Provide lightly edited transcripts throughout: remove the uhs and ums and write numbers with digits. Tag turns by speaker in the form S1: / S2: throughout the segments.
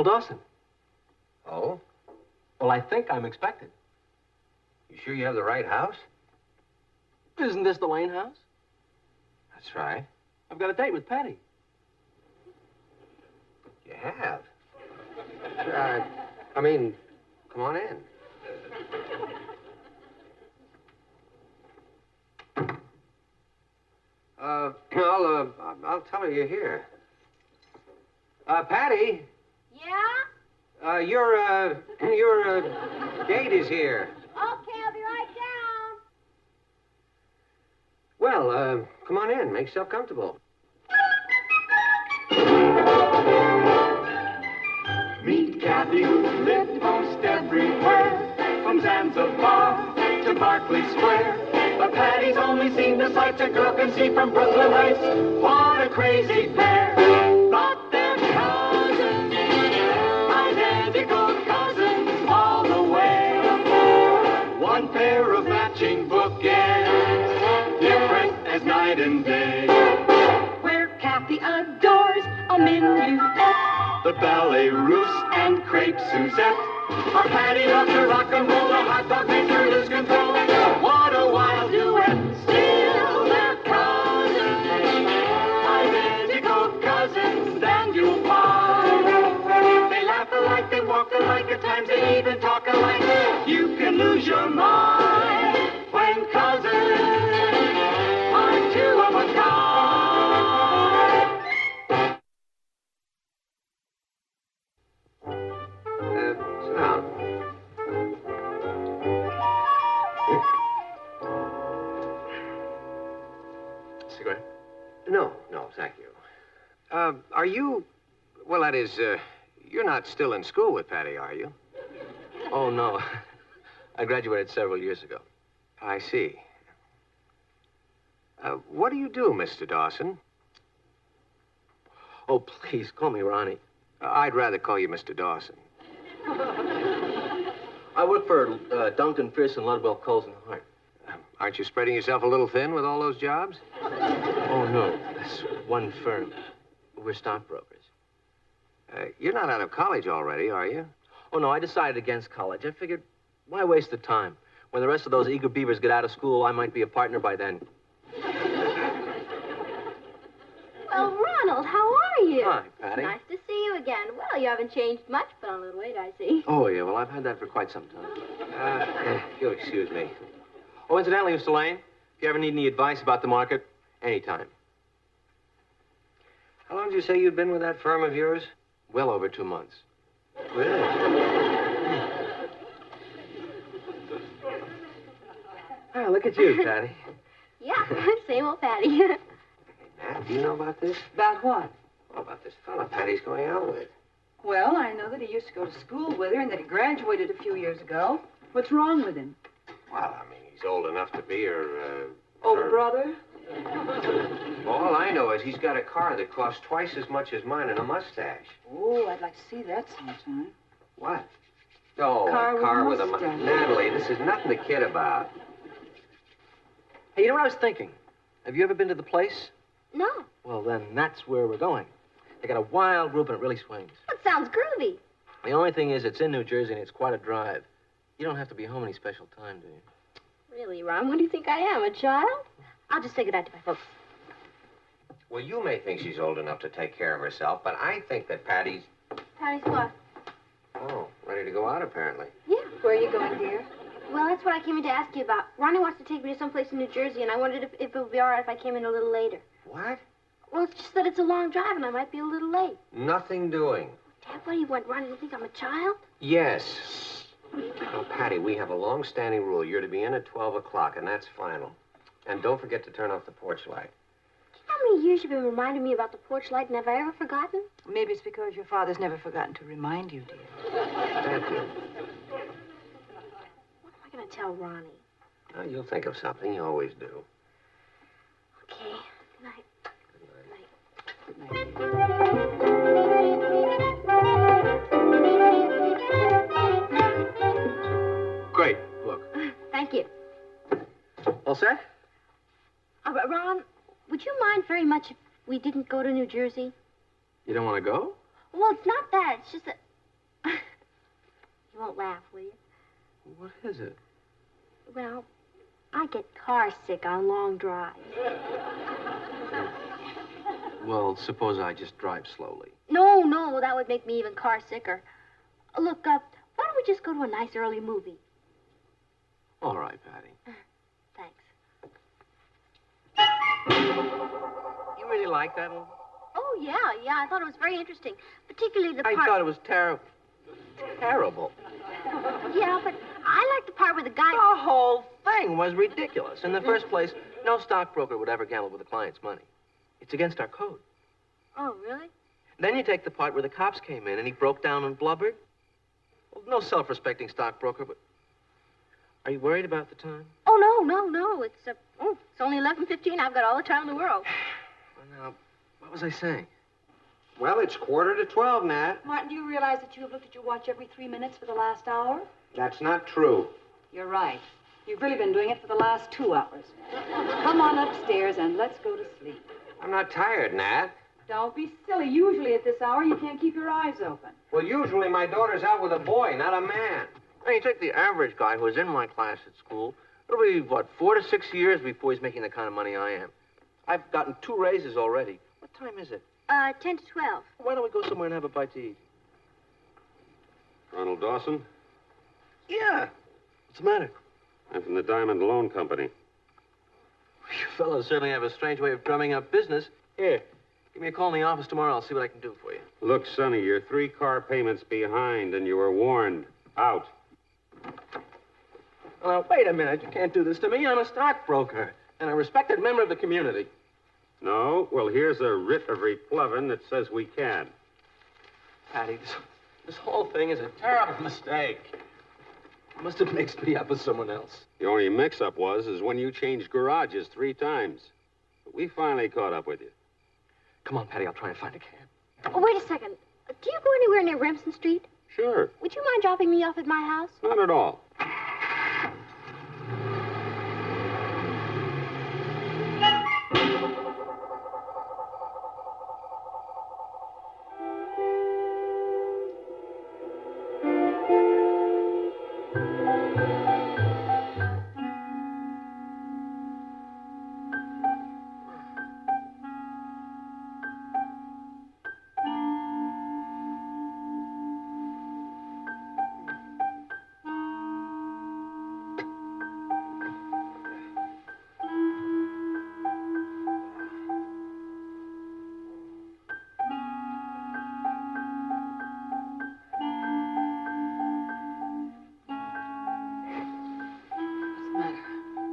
S1: Ronald Dawson.
S2: Oh?
S1: Well, I think I'm expected.
S2: You sure you have the right house?
S1: Isn't this the Lane house?
S2: That's right.
S1: I've got a date with Patty.
S2: You have? I mean, come on in. I'll tell her you're here. Patty?
S3: Yeah?
S2: Your date is here.
S3: Okay, I'll be right down.
S2: Well, come on in. Make yourself comfortable.
S4: Meet Kathy, who's lived most everywhere, from Zanzibar to Berkeley Square. But Patty's only seen the sights a girl can see from Brooklyn Heights. What a crazy pair! But they're cousins, identical cousins all the way. One pair of matching bookends, different as night and day. Where Kathy adores a minuet, the ballet russe and crepe Suzette. Our Patty loves to rock and roll, a hot dog makes her lose control. What a wild duet, still they're cousins, identical cousins, and you'll find they laugh alike, they walk alike, at times they even talk alike. You can lose your mind when cousins are two of a kind.
S2: Sit down.
S1: Cigarette?
S2: No, thank you. Are you... Well, that is, you're not still in school with Patty, are you?
S1: Oh, no. I graduated several years ago.
S2: I see. What do you do, Mr. Dawson?
S1: Oh, please, call me Ronnie.
S2: I'd rather call you Mr. Dawson.
S1: I work for Duncan, Pearson, Ludwell, Coles, and Hart.
S2: Aren't you spreading yourself a little thin with all those jobs?
S1: Oh, no. That's one firm. We're stockbrokers.
S2: You're not out of college already, are you?
S1: Oh, no, I decided against college. I figured, why waste the time? When the rest of those eager beavers get out of school, I might be a partner by then.
S3: Well, Ronald, how are you?
S1: Hi, Patty.
S3: Nice to see you again. Well, you haven't changed much, but on a little weight, I see.
S1: Oh, yeah, well, I've had that for quite some time.
S2: You'll excuse me.
S1: Oh, incidentally, Mr. Lane, if you ever need any advice about the market, anytime.
S2: How long did you say you'd been with that firm of yours?
S1: Well over 2 months.
S2: Really?
S1: Oh, look at you, Patty.
S3: Yeah, same old Patty.
S2: Matt, do you know about this?
S5: About what?
S2: Oh, about this fella Patty's going out with.
S5: Well, I know that he used to go to school with her and that he graduated a few years ago. What's wrong with him?
S2: Well, I mean, he's old enough to be her,
S5: Older brother?
S2: All I know is he's got a car that costs twice as much as mine and a mustache.
S5: Oh, I'd like to see that sometime.
S2: What? Oh,
S5: Car
S2: a
S5: with
S2: car
S5: a
S2: with a...
S5: mustache.
S2: Natalie, this is nothing to kid about.
S1: Hey, you know what I was thinking? Have you ever been to the place?
S3: No.
S1: Well, then that's where we're going. They got a wild group and it really swings.
S3: That sounds groovy.
S1: The only thing is it's in New Jersey and it's quite a drive. You don't have to be home any special time, do you?
S3: Really, Ron, what do you think I am, a child? I'll just say goodnight to my folks.
S2: Well, you may think she's old enough to take care of herself, but I think that Patty's...
S3: Patty's what?
S2: Oh, ready to go out, apparently.
S3: Yeah.
S5: Where are you going, dear?
S3: Well, that's what I came in to ask you about. Ronnie wants to take me to someplace in New Jersey, and I wondered if it would be all right if I came in a little later.
S2: What?
S3: Well, it's just that it's a long drive, and I might be a little late.
S2: Nothing doing.
S3: Dad, what do you want Ronnie to think I'm a child?
S2: Yes. Now, Patty, we have a long-standing rule. You're to be in at 12 o'clock, and that's final. And don't forget to turn off the porch light.
S3: How many years you've been reminding me about the porch light, and have I ever forgotten?
S5: Maybe it's because your father's never forgotten to remind you, dear.
S2: Thank you.
S3: What am I going to tell Ronnie?
S2: Well, you'll think of something. You always do.
S3: Okay. Good night.
S2: Good night.
S5: Good night, dear.
S1: Great. Look.
S3: Thank you.
S1: All set?
S3: Ron, would you mind very much if we didn't go to New Jersey?
S1: You don't want to go?
S3: Well, it's not that. It's just that You won't laugh, will you?
S1: What is it?
S3: Well, I get car sick on long drives.
S1: Well, suppose I just drive slowly.
S3: No, that would make me even car sicker. Look, why don't we just go to a nice early movie?
S1: All right, Patty.
S3: Thanks.
S1: You really like that movie?
S3: Oh, yeah, I thought it was very interesting. Particularly the
S1: I
S3: part...
S1: thought it was terrible. Terrible.
S3: Yeah, but I like the part where the guy...
S1: The whole thing was ridiculous. In the first place, no stockbroker would ever gamble with a client's money. It's against our code.
S3: Oh, really?
S1: Then you take the part where the cops came in and he broke down and blubbered. Well, no self-respecting stockbroker, but... Are you worried about the time?
S3: Oh, no. It's only 11:15. I've got all the time in the world.
S1: Well, now, what was I saying?
S2: Well, it's 11:45, Nat.
S5: Martin, do you realize that you have looked at your watch every 3 minutes for the last hour?
S2: That's not true.
S5: You're right. You've really been doing it for the last 2 hours. Come on upstairs and let's go to sleep.
S2: I'm not tired, Nat.
S5: Don't be silly. Usually at this hour, you can't keep your eyes open.
S2: Well, usually my daughter's out with a boy, not a man.
S1: Now, you take the average guy who was in my class at school, it'll be, 4 to 6 years before he's making the kind of money I am. I've gotten 2 raises already. What time is it?
S3: 10 to 12.
S1: Why don't we go somewhere and have a bite to eat?
S6: Ronald Dawson?
S1: Yeah. What's the matter?
S6: I'm from the Diamond Loan Company.
S1: You fellows certainly have a strange way of drumming up business. Here, give me a call in the office tomorrow. I'll see what I can do for you.
S6: Look, Sonny, you're 3 car payments behind, and you were warned. Out.
S1: Now, wait a minute. You can't do this to me. I'm a stockbroker and a respected member of the community.
S6: No? Well, here's a writ of replevin that says we can.
S1: Patty, this whole thing is a terrible mistake. You must have mixed me up with someone else.
S6: The only mix-up is when you changed garages 3 times. But we finally caught up with you.
S1: Come on, Patty. I'll try and find a cab.
S3: Oh, wait a second. Do you go anywhere near Remsen Street?
S6: Sure.
S3: Would you mind dropping me off at my house?
S6: Not at all.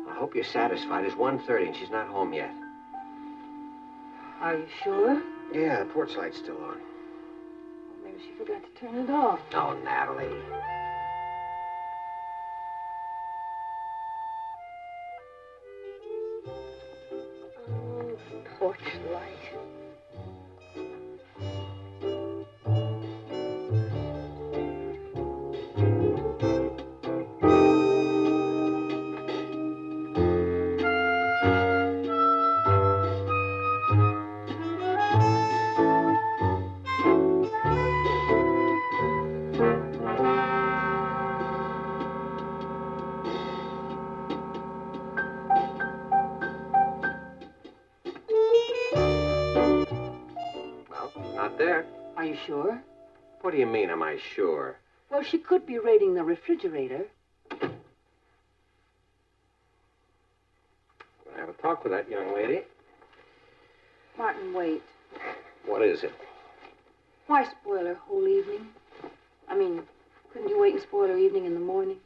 S2: I hope you're satisfied. It's 1:30 and she's not home yet.
S5: Are you sure?
S2: Yeah, the porch light's still on.
S5: Maybe she forgot to turn it off.
S2: Oh, Natalie.
S3: Oh, porch light.
S2: Not there.
S5: Are you sure?
S2: What do you mean, am I sure?
S5: Well, she could be raiding the refrigerator.
S2: I'll have a talk with that young lady.
S5: Martin, wait.
S2: What is it?
S5: Why spoil her whole evening? I mean, couldn't you wait and spoil her evening in the morning?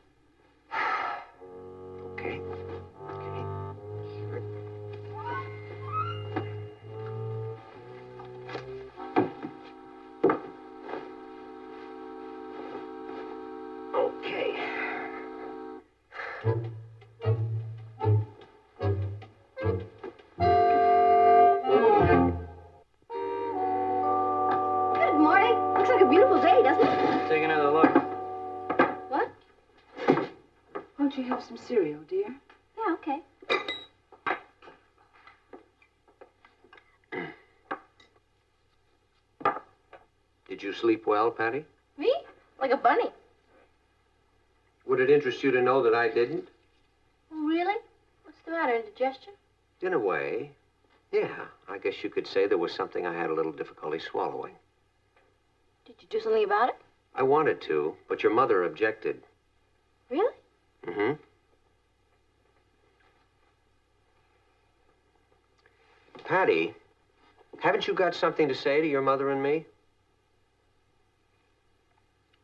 S2: Okay. Okay.
S3: Good morning. Looks like a beautiful day, doesn't it?
S1: Take another look.
S3: What?
S5: Won't you have some cereal, dear?
S3: Yeah, okay.
S2: Did you sleep well, Patty?
S3: Me? like a bunny.
S2: Would it interest you to know that I didn't?
S3: Oh, really? What's the matter, indigestion?
S2: In a way, yeah. I guess you could say there was something I had a little difficulty swallowing.
S3: Did you do something about it?
S2: I wanted to, but your mother objected.
S3: Really?
S2: Mm-hmm. Patty, haven't you got something to say to your mother and me?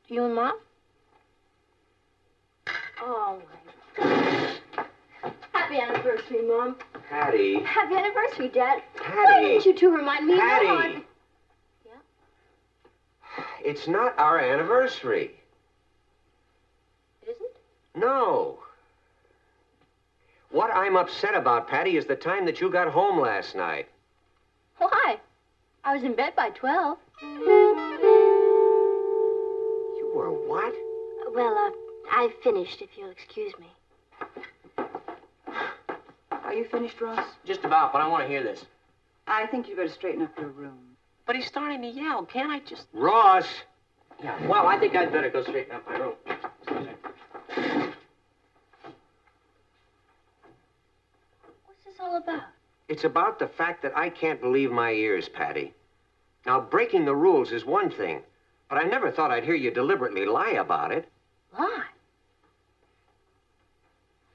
S3: You and Mom? Oh, my. Happy anniversary, Mom.
S2: Patty.
S3: Happy anniversary, Dad.
S2: Patty.
S3: Why didn't you two remind me?
S2: Patty.
S3: No, Yeah?
S2: It's not our anniversary.
S3: It isn't?
S2: No. What I'm upset about, Patty, is the time that you got home last night.
S3: Why? I was in bed by 12.
S2: You were what?
S3: Well, I've finished, if you'll excuse me.
S5: Are you finished, Ross?
S1: Just about, but I want to hear this.
S5: I think you better straighten up your room.
S1: But he's starting to yell. Can't I just...
S2: Ross!
S1: Yeah, well, I think I'd better go straighten up my room.
S3: What's this all about?
S2: It's about the fact that I can't believe my ears, Patty. Now, breaking the rules is one thing, but I never thought I'd hear you deliberately lie about it.
S3: Lie?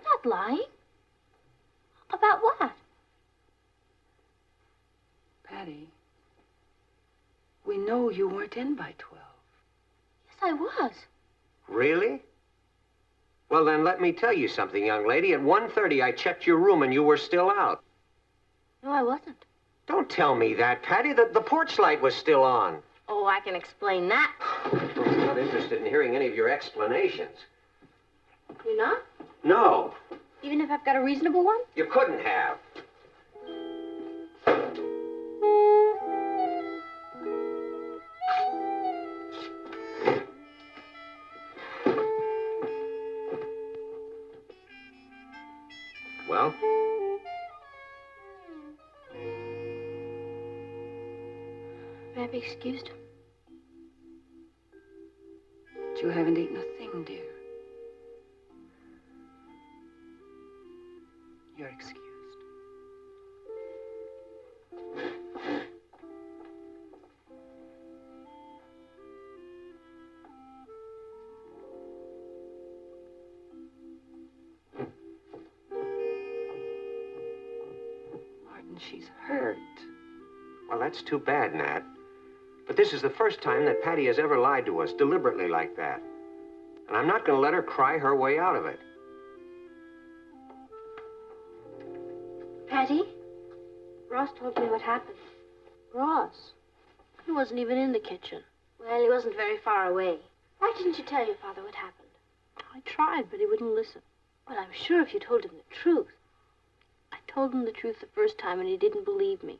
S3: Not lying. About what?
S5: Patty, we know you weren't in by 12.
S3: Yes, I was.
S2: Really? Well, then let me tell you something, young lady. At 1:30, I checked your room and you were still out.
S3: No, I wasn't.
S2: Don't tell me that, Patty. The porch light was still on.
S3: Oh, I can explain that.
S2: I'm not interested in hearing any of your explanations.
S3: You're not?
S2: No,
S3: Even if I've got a reasonable one?
S2: you couldn't have. Well?
S3: May I be excused?
S5: But you haven't eaten a thing, dear. You're excused. Martin, she's hurt.
S2: Well, that's too bad, Nat. But this is the first time that Patty has ever lied to us deliberately like that. And I'm not going to let her cry her way out of it.
S3: Patty? Ross told me what happened. Ross? He wasn't even in the kitchen. Well, he wasn't very far away. Why didn't you tell your father what happened? I tried, but he wouldn't listen. Well, I'm sure if you told him the truth. I told him the truth the first time, and he didn't believe me.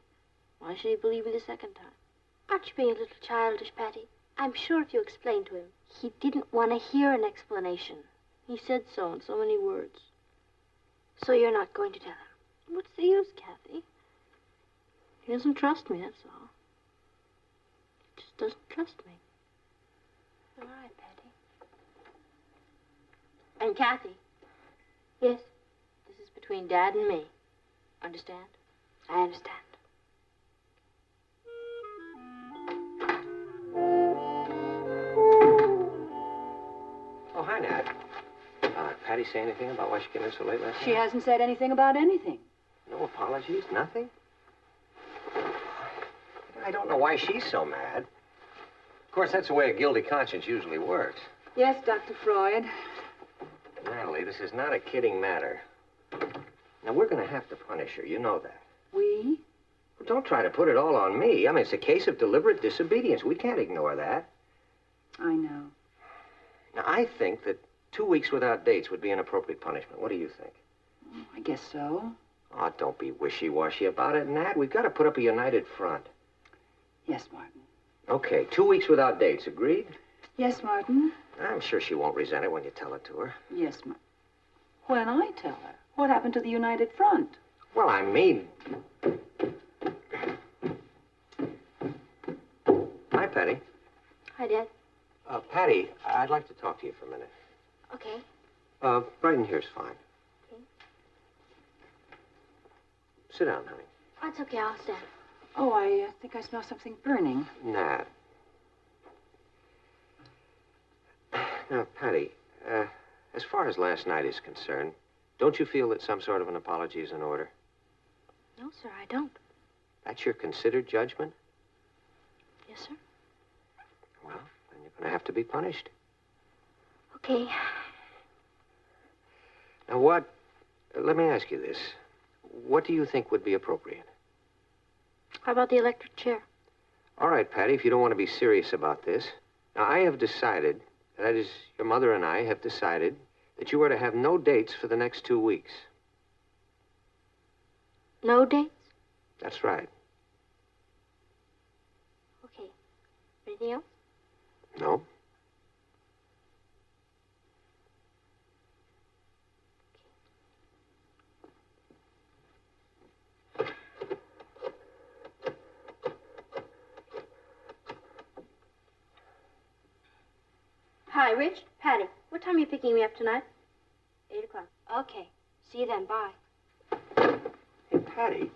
S3: Why should he believe me the second time? Aren't you being a little childish, Patty? I'm sure if you explained to him, he didn't want to hear an explanation. He said so in so many words. So you're not going to tell him? What's the use, Kathy? He doesn't trust me, that's all. He just doesn't trust me. All right, Patty. And Kathy. Yes? This is between Dad and me. Understand? I understand.
S2: Oh, hi, Nat. Patty say anything about why she came in so late last night?
S5: She hasn't said anything about anything.
S2: No apologies? Nothing? I don't know why she's so mad. Of course, that's the way a guilty conscience usually works.
S5: Yes, Dr. Freud.
S2: Natalie, this is not a kidding matter. Now, we're going to have to punish her. You know that.
S5: We?
S2: Well, don't try to put it all on me. I mean, it's a case of deliberate disobedience. We can't ignore that.
S5: I know.
S2: Now, I think that 2 weeks without dates would be an appropriate punishment. What do you think?
S5: I guess so.
S2: Oh, don't be wishy-washy about it, Nat. We've got to put up a united front.
S5: Yes, Martin.
S2: Okay, 2 weeks without dates. Agreed?
S5: Yes, Martin.
S2: I'm sure she won't resent it when you tell it to her.
S5: Yes, Martin. When I tell her, what happened to the United Front?
S2: Well, I mean... Hi, Patty.
S3: Hi, Dad.
S2: Patty, I'd like to talk to you for a minute.
S3: Okay.
S2: Right in here's fine.
S3: Okay.
S2: Sit down, honey.
S3: Oh, it's okay. I'll stand.
S5: Oh, I think I smell something burning.
S2: Nat. Now, Patty, as far as last night is concerned, don't you feel that some sort of an apology is in order?
S3: No, sir, I don't.
S2: That's your considered judgment?
S3: Yes, sir.
S2: Well, then you're going to have to be punished.
S3: Okay.
S2: Now, let me ask you this. What do you think would be appropriate?
S3: How about the electric chair?
S2: All right, Patty, if you don't want to be serious about this. Now, I have decided, that is, your mother and I have decided, that you are to have no dates for the next 2 weeks.
S3: No dates?
S2: That's right.
S3: Okay. Anything else?
S2: No?
S3: Hi, Rich. Patty. What time are you picking me up tonight? 8 o'clock. Okay. See you then. Bye.
S2: Hey, Patty,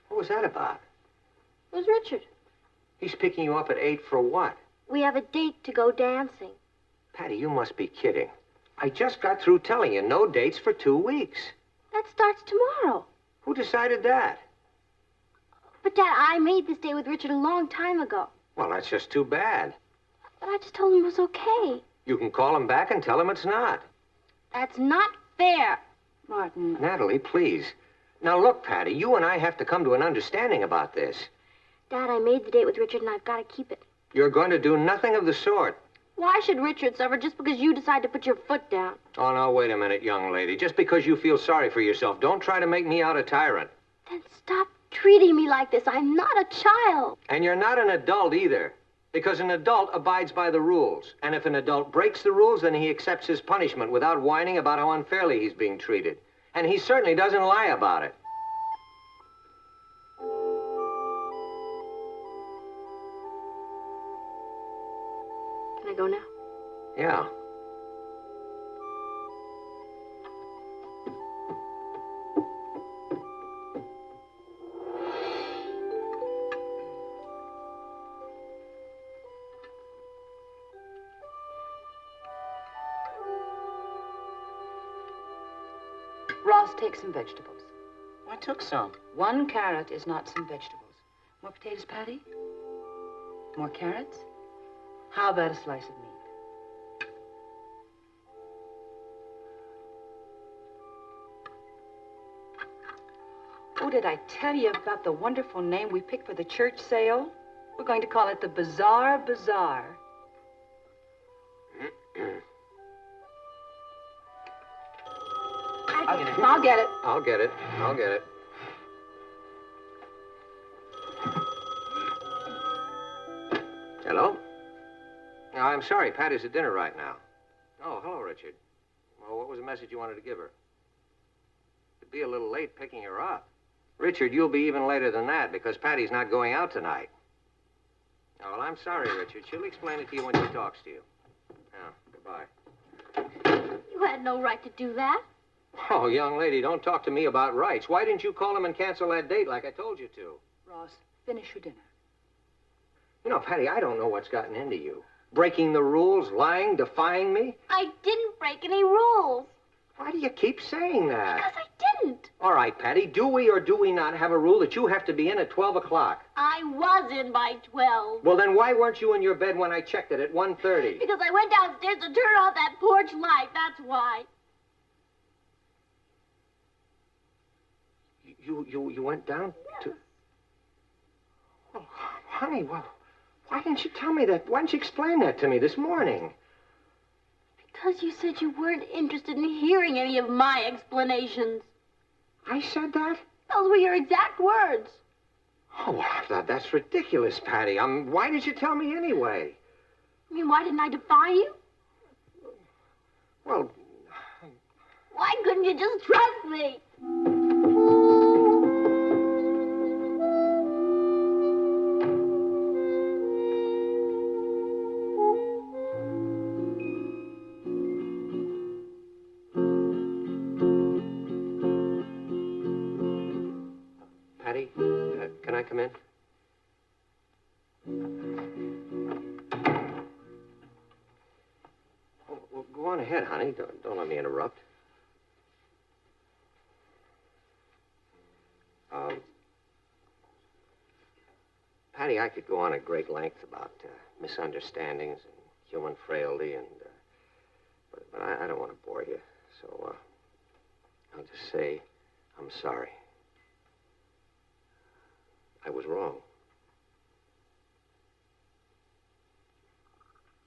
S2: what was that about?
S3: Where's Richard?
S2: He's picking you up at 8 for what?
S3: We have a date to go dancing.
S2: Patty, you must be kidding. I just got through telling you no dates for 2 weeks.
S3: That starts tomorrow.
S2: Who decided that?
S3: But, Dad, I made this date with Richard a long time ago.
S2: Well, that's just too bad.
S3: But I just told him it was okay.
S2: You can call him back and tell him it's not.
S3: That's not fair.
S5: Martin.
S2: Natalie, please. Now, look, Patty, you and I have to come to an understanding about this.
S3: Dad, I made the date with Richard, and I've got to keep it.
S2: You're going to do nothing of the sort.
S3: Why should Richard suffer just because you decide to put your foot down?
S2: Oh, now, wait a minute, young lady. Just because you feel sorry for yourself, don't try to make me out a tyrant.
S3: Then stop treating me like this. I'm not a child.
S2: And you're not an adult either. Because an adult abides by the rules. And if an adult breaks the rules, then he accepts his punishment without whining about how unfairly he's being treated. And he certainly doesn't lie about it.
S3: Can I go now?
S2: Yeah.
S5: Ross, take some vegetables.
S7: I took some.
S5: 1 carrot is not some vegetables. More potatoes, Patty? More carrots? How about a slice of meat? Oh, did I tell you about the wonderful name we picked for the church sale? We're going to call it the Bazaar Bazaar. I'll get it.
S2: I'll get it. I'll get it. Hello? No, I'm sorry. Patty's at dinner right now. Oh, hello, Richard. Well, what was the message you wanted to give her? It'd be a little late picking her up. Richard, you'll be even later than that because Patty's not going out tonight. Oh, well, I'm sorry, Richard. She'll explain it to you when she talks to you. Yeah, goodbye.
S3: You had no right to do that.
S2: Oh, young lady, don't talk to me about rights. Why didn't you call him and cancel that date like I told you to?
S5: Ross, finish your dinner.
S2: You know, Patty, I don't know what's gotten into you. Breaking the rules, lying, defying me.
S3: I didn't break any rules.
S2: Why do you keep saying that?
S3: Because I didn't.
S2: All right, Patty, do we or do we not have a rule that you have to be in at 12 o'clock?
S3: I was in by 12.
S2: Well, then why weren't you in your bed when I checked it at 1:30?
S3: Because I went downstairs to turn off that porch light. That's why.
S2: You went down to... Oh, honey, well, why didn't you tell me that? Why didn't you explain that to me this morning?
S3: Because you said you weren't interested in hearing any of my explanations.
S2: I said that?
S3: Those were your exact words.
S2: Oh, well, that's ridiculous, Patty. Why did you tell me anyway?
S3: I mean, why didn't I defy you?
S2: Well...
S3: Why couldn't you just trust me?
S2: Patty, can I come in? Oh, well, go on ahead, honey. Don't let me interrupt. Patty, I could go on at great length about misunderstandings and human frailty, but I don't want to bore you. So I'll just say I'm sorry. I was wrong.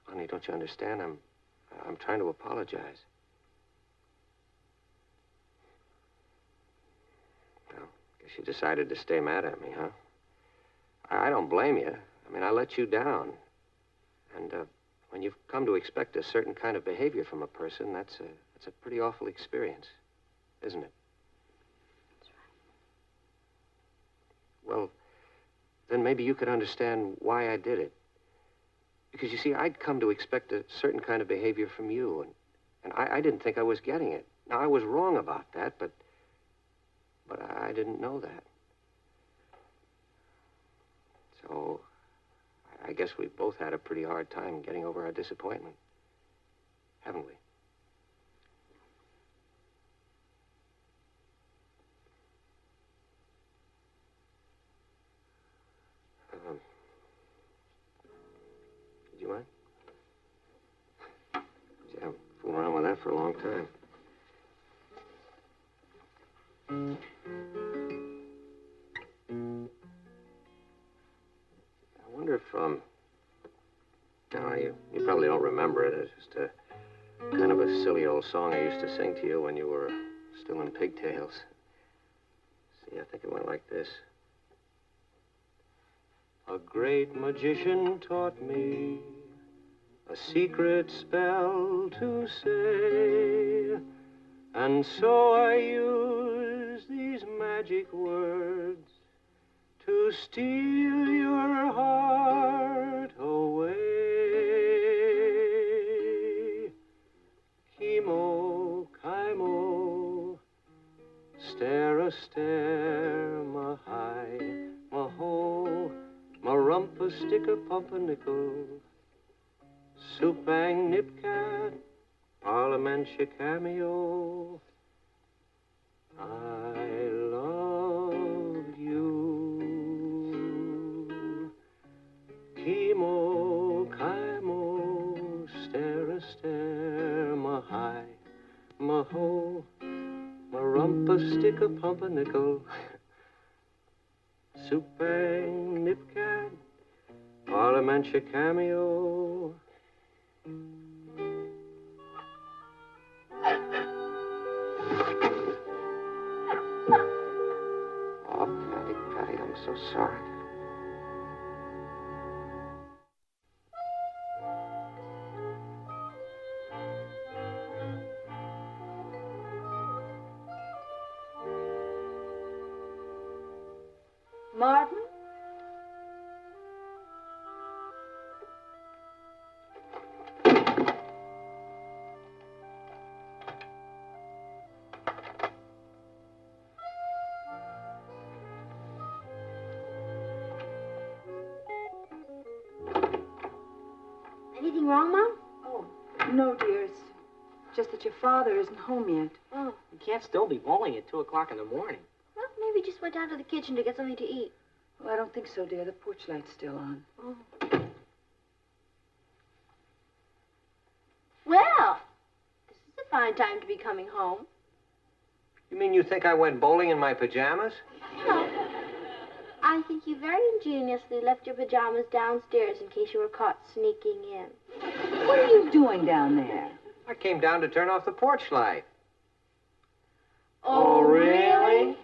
S2: Honey, don't you understand? I'm trying to apologize. Well, guess you decided to stay mad at me, huh? I don't blame you. I mean, I let you down. And when you've come to expect a certain kind of behavior from a person, that's a pretty awful experience, isn't it?
S3: That's right.
S2: Well, then maybe you could understand why I did it. Because, you see, I'd come to expect a certain kind of behavior from you, and I didn't think I was getting it. Now, I was wrong about that, but I didn't know that. So, I guess we both had a pretty hard time getting over our disappointment, haven't we? Did you mind? Gee, I've fooled around with that for a long time. I wonder if, no, you probably don't remember it. It's just a kind of a silly old song I used to sing to you when you were still in pigtails. See, I think it went like this. A great magician taught me a secret spell to say, and so I use these magic words to steal your heart away. Chemo, chimo, stare a stare, ma hi, ma ho, ma rump a stick a pump a nickel, soup bang nip cat, parliamentary cameo. I love you. Chemo, chimo, stare a stare, ma hi, ma ho, ma rump a stick a pump a nickel, soup bang nip cat, parliamentary cameo. Oh, Patty, I'm so sorry.
S5: Martin?
S3: Anything wrong, Mom?
S5: Oh, no, dear. It's just that your father isn't home yet.
S3: Oh,
S1: You can't still be bowling at 2 o'clock in the morning.
S3: well, maybe he just went down to the kitchen to get something to eat.
S5: Well, I don't think so, dear. The porch light's still on.
S3: Oh. Well, this is a fine time to be coming home.
S2: You mean you think I went bowling in my pajamas?
S3: No. I think you very ingeniously left your pajamas downstairs in case you were caught sneaking in.
S5: What are you doing down there?
S2: I came down to turn off the porch light.
S3: Oh, really?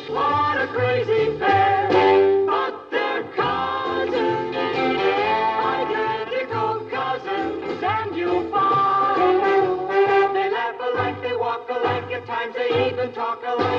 S4: What a crazy pair, but they're cousins, identical cousins, and you'll find they laugh alike, they walk alike, at times they even talk alike.